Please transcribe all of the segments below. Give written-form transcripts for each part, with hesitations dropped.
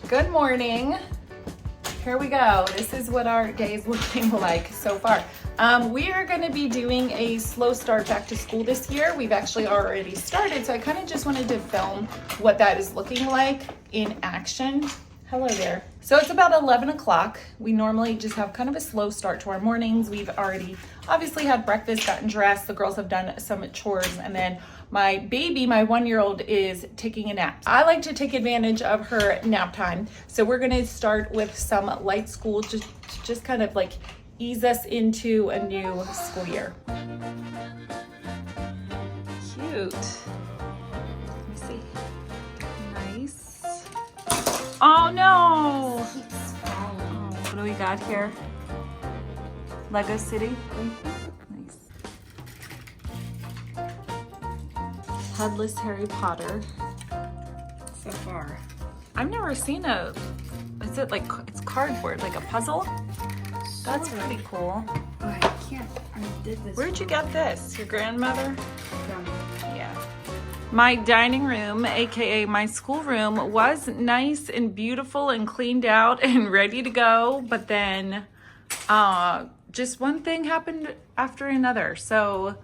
Good morning. Here we go. This is what our day is looking like so far. We are going to be doing a slow start back to school this year. We've actually already started, so I kind of just wanted to film what that is looking like in action. Hello there. So it's about 11 o'clock. We normally just have kind of a slow start to our mornings. We've already obviously had breakfast, gotten dressed. The girls have done some chores, and then my baby, my 1-year-old, is taking a nap. I like to take advantage of her nap time. So we're gonna start with some light school, just kind of like ease us into a new school year. Cute. Let me see. Nice. Oh no! Oh, what do we got here? Lego City? Nice. Headless Harry Potter. So far. I've never seen is it like, it's cardboard, like a puzzle? That's pretty cool. Oh, I did this. Where'd you get this? Your grandmother? From. Yeah. My dining room, AKA my schoolroom, was nice and beautiful and cleaned out and ready to go. But then just one thing happened after another. So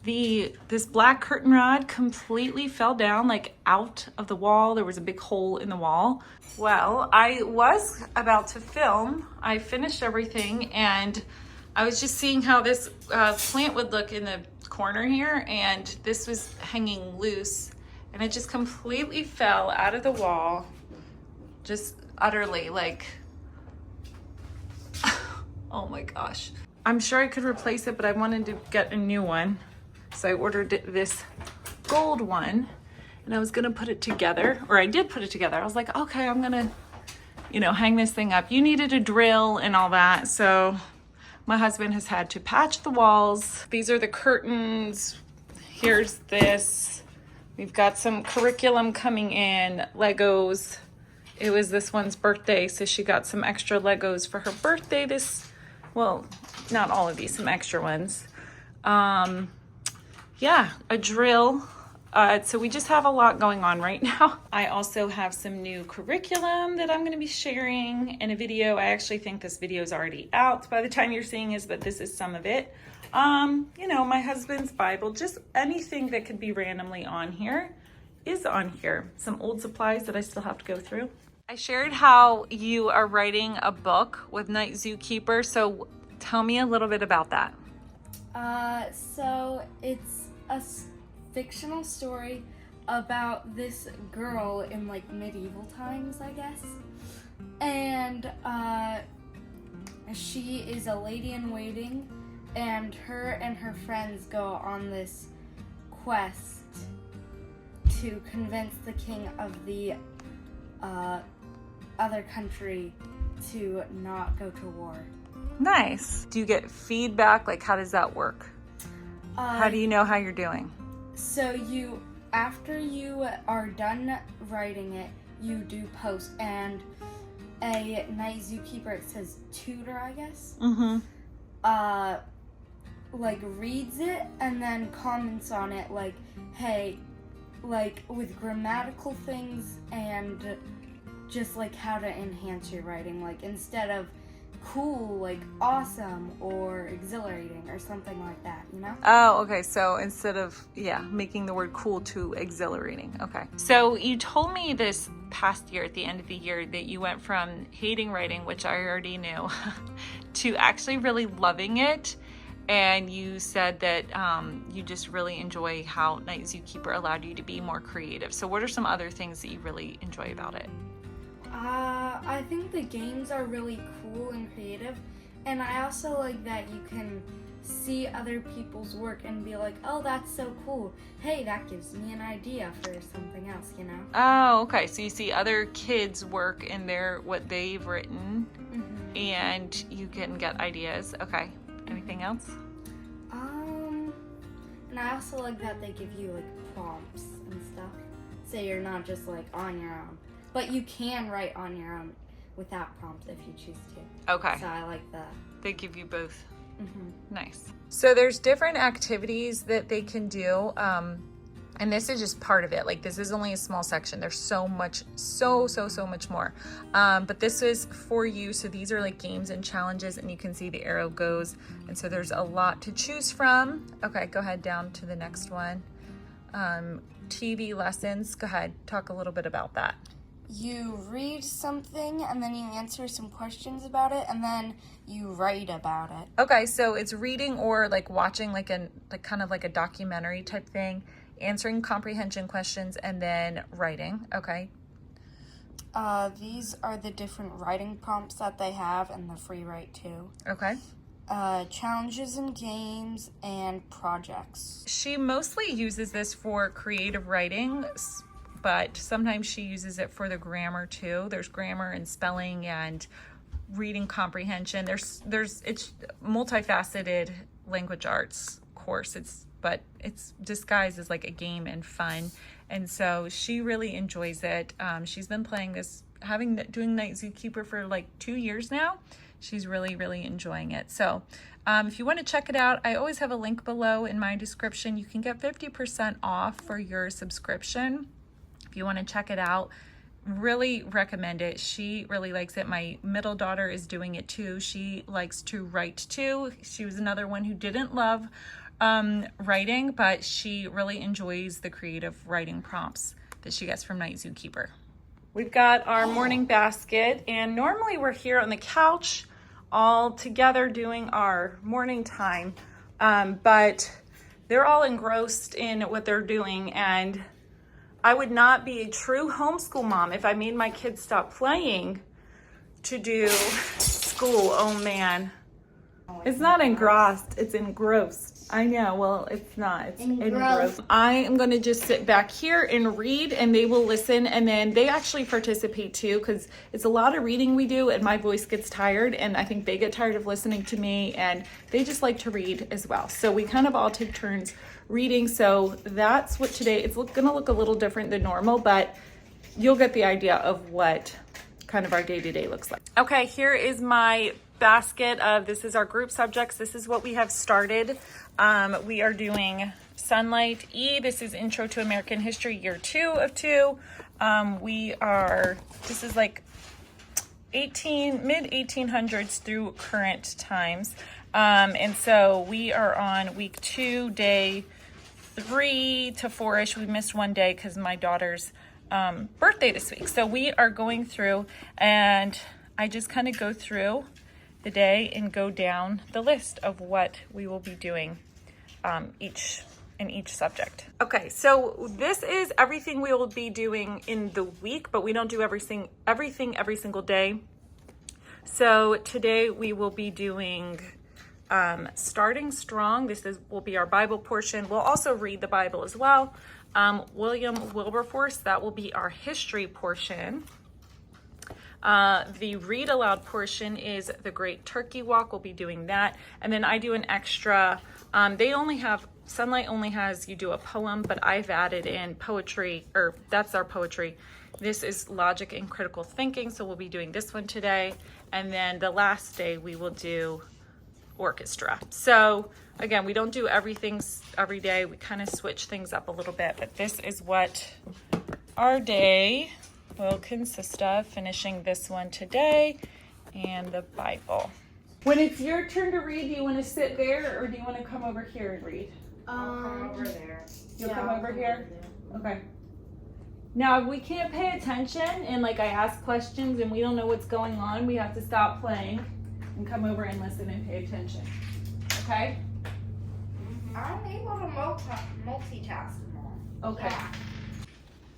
this black curtain rod completely fell down, like out of the wall. There was a big hole in the wall. Well, I was about to film. I finished everything and I was just seeing how this plant would look in the corner here, and this was hanging loose and it just completely fell out of the wall, just utterly, like, oh my gosh. I'm sure I could replace it, but I wanted to get a new one. So I ordered this gold one and I was gonna put it together, or I did put it together. I was like, okay, I'm gonna, hang this thing up. You needed a drill and all that. So my husband has had to patch the walls. These are the curtains. Here's this. We've got some curriculum coming in, Legos. It was this one's birthday, so she got some extra Legos for her birthday well, not all of these, some extra ones. Yeah, a drill. So we just have a lot going on right now. I also have some new curriculum that I'm going to be sharing in a video. I actually think this video is already out by the time you're seeing this, but this is some of it. My husband's Bible, just anything that could be randomly on here is on here. Some old supplies that I still have to go through. I shared how you are writing a book with Night Zookeeper, so tell me a little bit about that. So it's a fictional story about this girl in like medieval times, I guess. And she is a lady in waiting, and her friends go on this quest to convince the king of the other country to not go to war. Nice. Do you get feedback? Like, how does that work? How do you know how you're doing? So after you are done writing it, you do post, and a night zookeeper, it says tutor, I guess, like reads it and then comments on it, like, hey, like with grammatical things and just like how to enhance your writing, like instead of cool, like awesome or exhilarating or something like that, Oh, okay. So instead of, making the word cool to exhilarating. Okay. So you told me this past year, at the end of the year, that you went from hating writing, which I already knew, to actually really loving it. And you said that you just really enjoy how Night Zookeeper allowed you to be more creative. So what are some other things that you really enjoy about it? I think the games are really cool and creative, and I also like that you can see other people's work and be like, oh, that's so cool. Hey, that gives me an idea for something else, Oh, okay. So you see other kids' work in what they've written, and you can get ideas. Okay. Anything else? And I also like that they give you like prompts and stuff, so you're not just like on your own. But you can write on your own without prompts if you choose to. Okay. So I like that. They give you both. Mm-hmm. Nice. So there's different activities that they can do. And this is just part of it. Like, this is only a small section. There's so much, so much more. But this is for you. So these are like games and challenges, and you can see the arrow goes. And so there's a lot to choose from. Okay, go ahead down to the next one. TV lessons. Go ahead, talk a little bit about that. You read something and then you answer some questions about it and then you write about it. Okay, so it's reading or like watching like kind of like a documentary type thing, answering comprehension questions, and then writing. Okay. These are the different writing prompts that they have and the free write too. Okay. Challenges and games and projects. She mostly uses this for creative writing, but sometimes she uses it for the grammar too. There's grammar and spelling and reading comprehension. It's multifaceted language arts course. But it's disguised as like a game and fun. And so she really enjoys it. She's been playing this, doing Night Zookeeper for like 2 years now. She's really enjoying it. So if you want to check it out, I always have a link below in my description. You can get 50% off for your subscription. If you want to check it out, really recommend it. She really likes it. My middle daughter is doing it too. She likes to write too. She was another one who didn't love writing, but she really enjoys the creative writing prompts that she gets from Night Zookeeper. We've got our morning basket, and normally we're here on the couch all together doing our morning time, but they're all engrossed in what they're doing, and I would not be a true homeschool mom if I made my kids stop playing to do school. Oh man. It's not engrossed, it's engrossed. I know, well, it's not. It's engrossed. I am going to just sit back here and read, and they will listen, and then they actually participate too, because it's a lot of reading we do, and my voice gets tired, and I think they get tired of listening to me, and they just like to read as well. So we kind of all take turns reading, so that's what today, it's going to look a little different than normal, but you'll get the idea of what kind of our day-to-day looks like. Okay, here is my basket of, this is our group subjects. This is what we have started. We are doing Sunlight E. This is Intro to American History, year 2 of 2. This is like mid 1800s through current times. And so we are on week 2, day 3 to 4-ish. We missed one day because my daughter's birthday this week. So we are going through, and I just kind of go through the day and go down the list of what we will be doing in each subject. Okay, so this is everything we will be doing in the week, but we don't do everything every single day. So today we will be doing Starting Strong. Will be our Bible portion. We'll also read the Bible as well. William Wilberforce, that will be our history portion. The read aloud portion is the Great Turkey Walk. We'll be doing that. And then I do an extra, Sunlight only has, you do a poem, but I've added in poetry, or that's our poetry. This is logic and critical thinking. So we'll be doing this one today. And then the last day we will do orchestra. So again, we don't do everything every day. We kind of switch things up a little bit, but this is what our day will consist of, finishing this one today and the Bible. When it's your turn to read, do you want to sit there or do you want to come over here and read? I'll come over there. You'll come over here? Okay. Now, if we can't pay attention and like I ask questions and we don't know what's going on, we have to stop playing and come over and listen and pay attention. Okay? I'm able to multitask more. Okay. Yeah.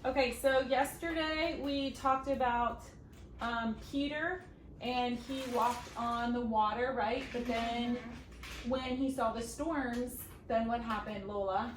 Okay, so yesterday we talked about Peter, and he walked on the water, right? But then when he saw the storms, then what happened, Lola?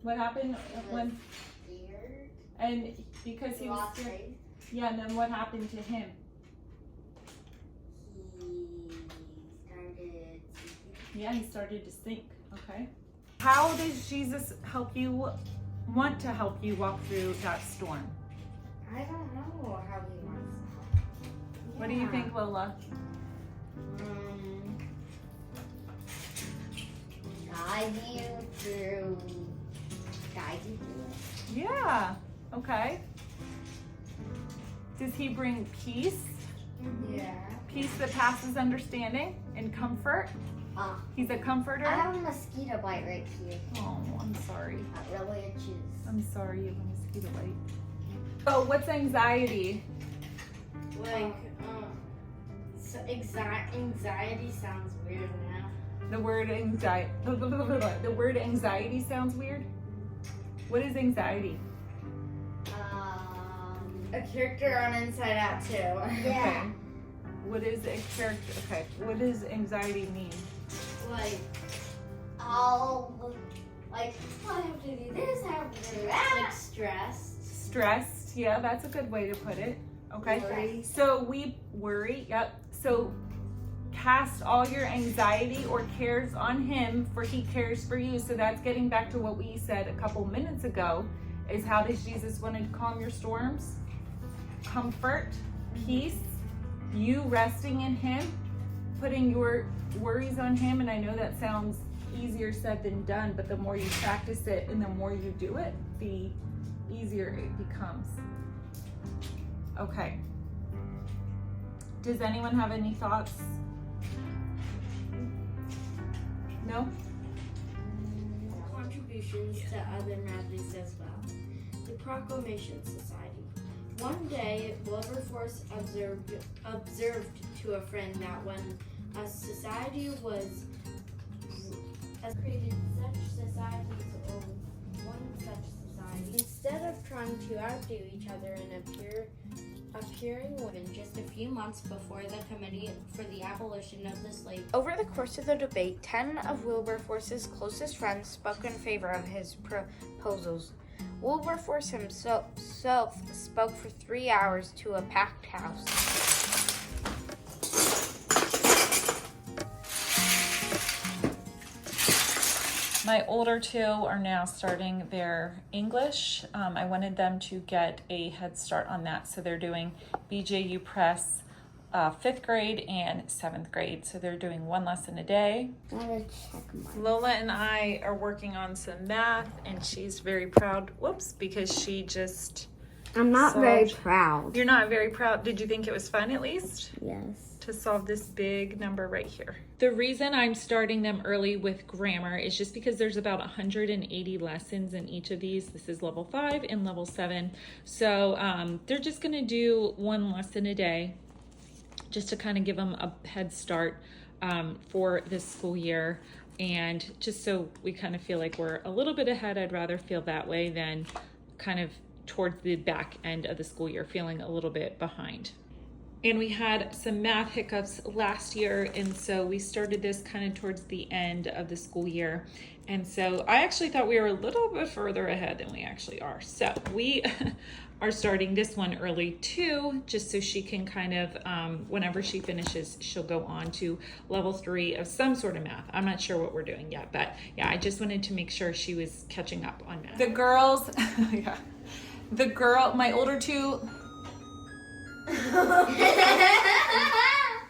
What happened when? Scared. And because he was scared. Faith. Yeah, and then what happened to him? He started to sink. Okay. How does Jesus want to help you walk through that storm? I don't know how he wants to. What do you think, Lola? guide you through it. Yeah. Okay. Does he bring peace? Yeah. Peace that passes understanding and comfort? He's a comforter? I have a mosquito bite right here. Oh, I'm sorry. That really itches. I'm sorry you have a mosquito bite. Oh, what's anxiety? Like, so anxiety sounds weird now. The word anxiety. The word anxiety sounds weird. What is anxiety? A character on Inside Out too. Yeah. What is a character? Okay. What does anxiety mean? Like, I have to do this, I have to do that. like stressed. Stressed. Yeah, that's a good way to put it. Okay. Worry. So we worry. Yep. So cast all your anxiety or cares on him, for he cares for you. So that's getting back to what we said a couple minutes ago, is how does Jesus want to calm your storms? Comfort, peace, you resting in him, putting your worries on him. And I know that sounds easier said than done, but the more you practice it and the more you do it, the easier it becomes. Okay. Does anyone have any thoughts? No? Contributions to other matters as well. The Proclamation Society. One day, Wilberforce observed to a friend that when a society was created such societies or one such society, instead of trying to outdo each other and appearing women just a few months before the Committee for the Abolition of the Slave. Over the course of the debate, 10 of Wilberforce's closest friends spoke in favor of his proposals. Wilberforce himself spoke for 3 hours to a packed house. My older two are now starting their English. I wanted them to get a head start on that. So they're doing BJU Press 5th grade and 7th grade. So they're doing one lesson a day. I gotta check mine. Lola and I are working on some math, and she's very proud. Whoops, because she just... I'm not very proud. You're not very proud. Did you think it was fun at least? Yes. To solve this big number right here. The reason I'm starting them early with grammar is just because there's about 180 lessons in each of these. This is level 5 and level 7. So they're just gonna do one lesson a day just to kind of give them a head start for this school year. And just so we kind of feel like we're a little bit ahead, I'd rather feel that way than kind of towards the back end of the school year feeling a little bit behind. And we had some math hiccups last year, and so we started this kind of towards the end of the school year. And so I actually thought we were a little bit further ahead than we actually are. So we are starting this one early too, just so she can kind of, whenever she finishes, she'll go on to level 3 of some sort of math. I'm not sure what we're doing yet, but yeah, I just wanted to make sure she was catching up on math. The girls, yeah, my older two,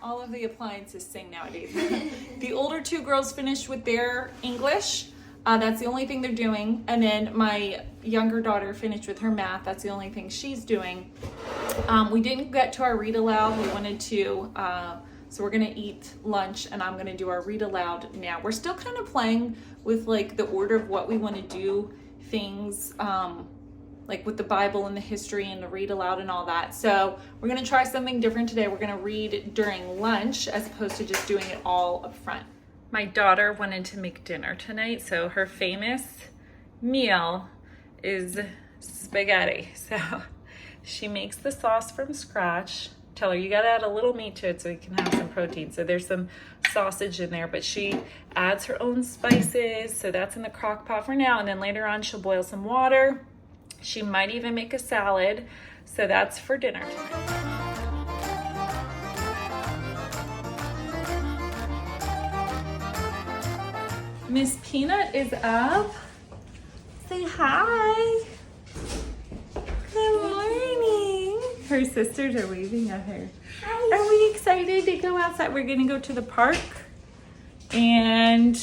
all of the appliances sing nowadays. The older two girls finished with their English. That's the only thing they're doing. And then my younger daughter finished with her math. That's the only thing she's doing. We didn't get to our read aloud. We wanted to, so we're gonna eat lunch and I'm gonna do our read aloud now. We're still kind of playing with like the order of what we wanna do things, like with the Bible and the history and the read aloud and all that. So we're gonna try something different today. We're gonna read during lunch as opposed to just doing it all up front. My daughter wanted to make dinner tonight, so her famous meal is spaghetti. So she makes the sauce from scratch. Tell her you gotta add a little meat to it so you can have some protein. So there's some sausage in there, but she adds her own spices. So that's in the crock pot for now. And then later on she'll boil some water. She might even make a salad. So that's for dinner. Miss Peanut is up. Say hi. Good morning. Her sisters are waving at her. Hi. Are we excited to go outside? We're gonna go to the park. And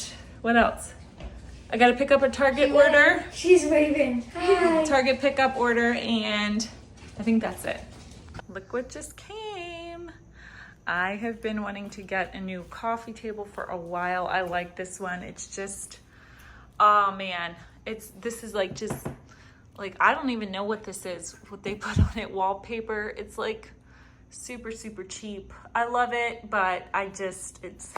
what else? I gotta pick up a Target order. She's waving. Hi. Target pickup order, and I think that's it. Look what just came. I have been wanting to get a new coffee table for a while. I like this one. It's just, oh man, this is like just like, I don't even know what this is, what they put on it, wallpaper. It's like super, super cheap. I love it, but it's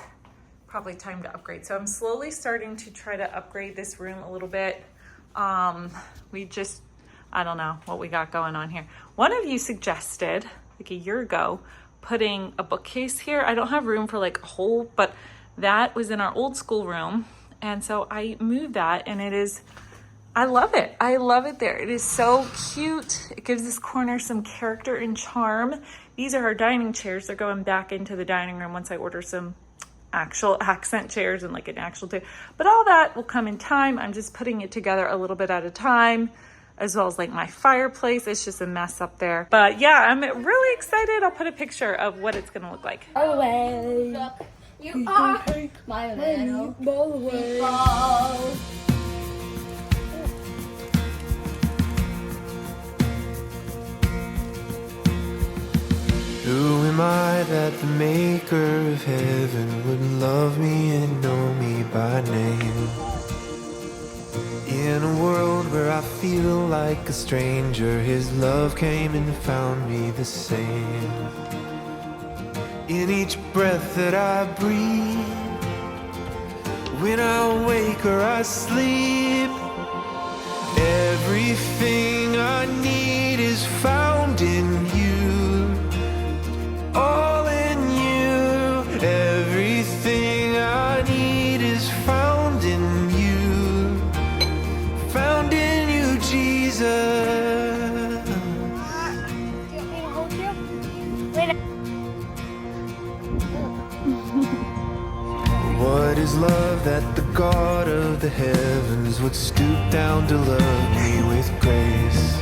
probably time to upgrade. So I'm slowly starting to try to upgrade this room a little bit. I don't know what we got going on here. One of you suggested like a year ago putting a bookcase here. I don't have room for like a whole, but that was in our old school room. And so I moved that, and I love it. I love it there. It is so cute. It gives this corner some character and charm. These are our dining chairs. They're going back into the dining room once I order some actual accent chairs and like an actual table. But all that will come in time. I'm just putting it together a little bit at a time, as well as like my fireplace. It's just a mess up there. But yeah, I'm really excited. I'll put a picture of what it's gonna look like. Away. Look, you are my little meatball. Who am I that the maker of heaven would love me and know me by name? In a world where I feel like a stranger, his love came and found me the same. In each breath that I breathe, when I wake or I sleep, everything I need is found in you. All in you, everything I need is found in you, found in you, Jesus. What is love that the God of the heavens would stoop down to love me with grace?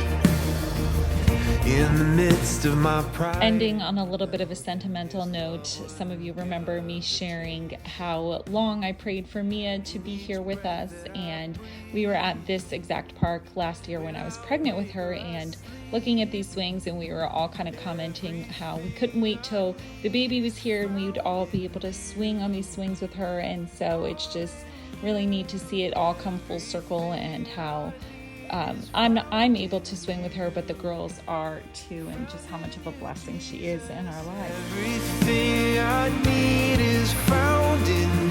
In the midst of my pride. Ending on a little bit of a sentimental note, some of you remember me sharing how long I prayed for Mia to be here with us, and we were at this exact park last year when I was pregnant with her and looking at these swings, and we were all kind of commenting how we couldn't wait till the baby was here and we would all be able to swing on these swings with her. And so it's just really neat to see it all come full circle, and how I'm able to swing with her, but the girls are too, and just how much of a blessing she is in our lives. Everything I need is found in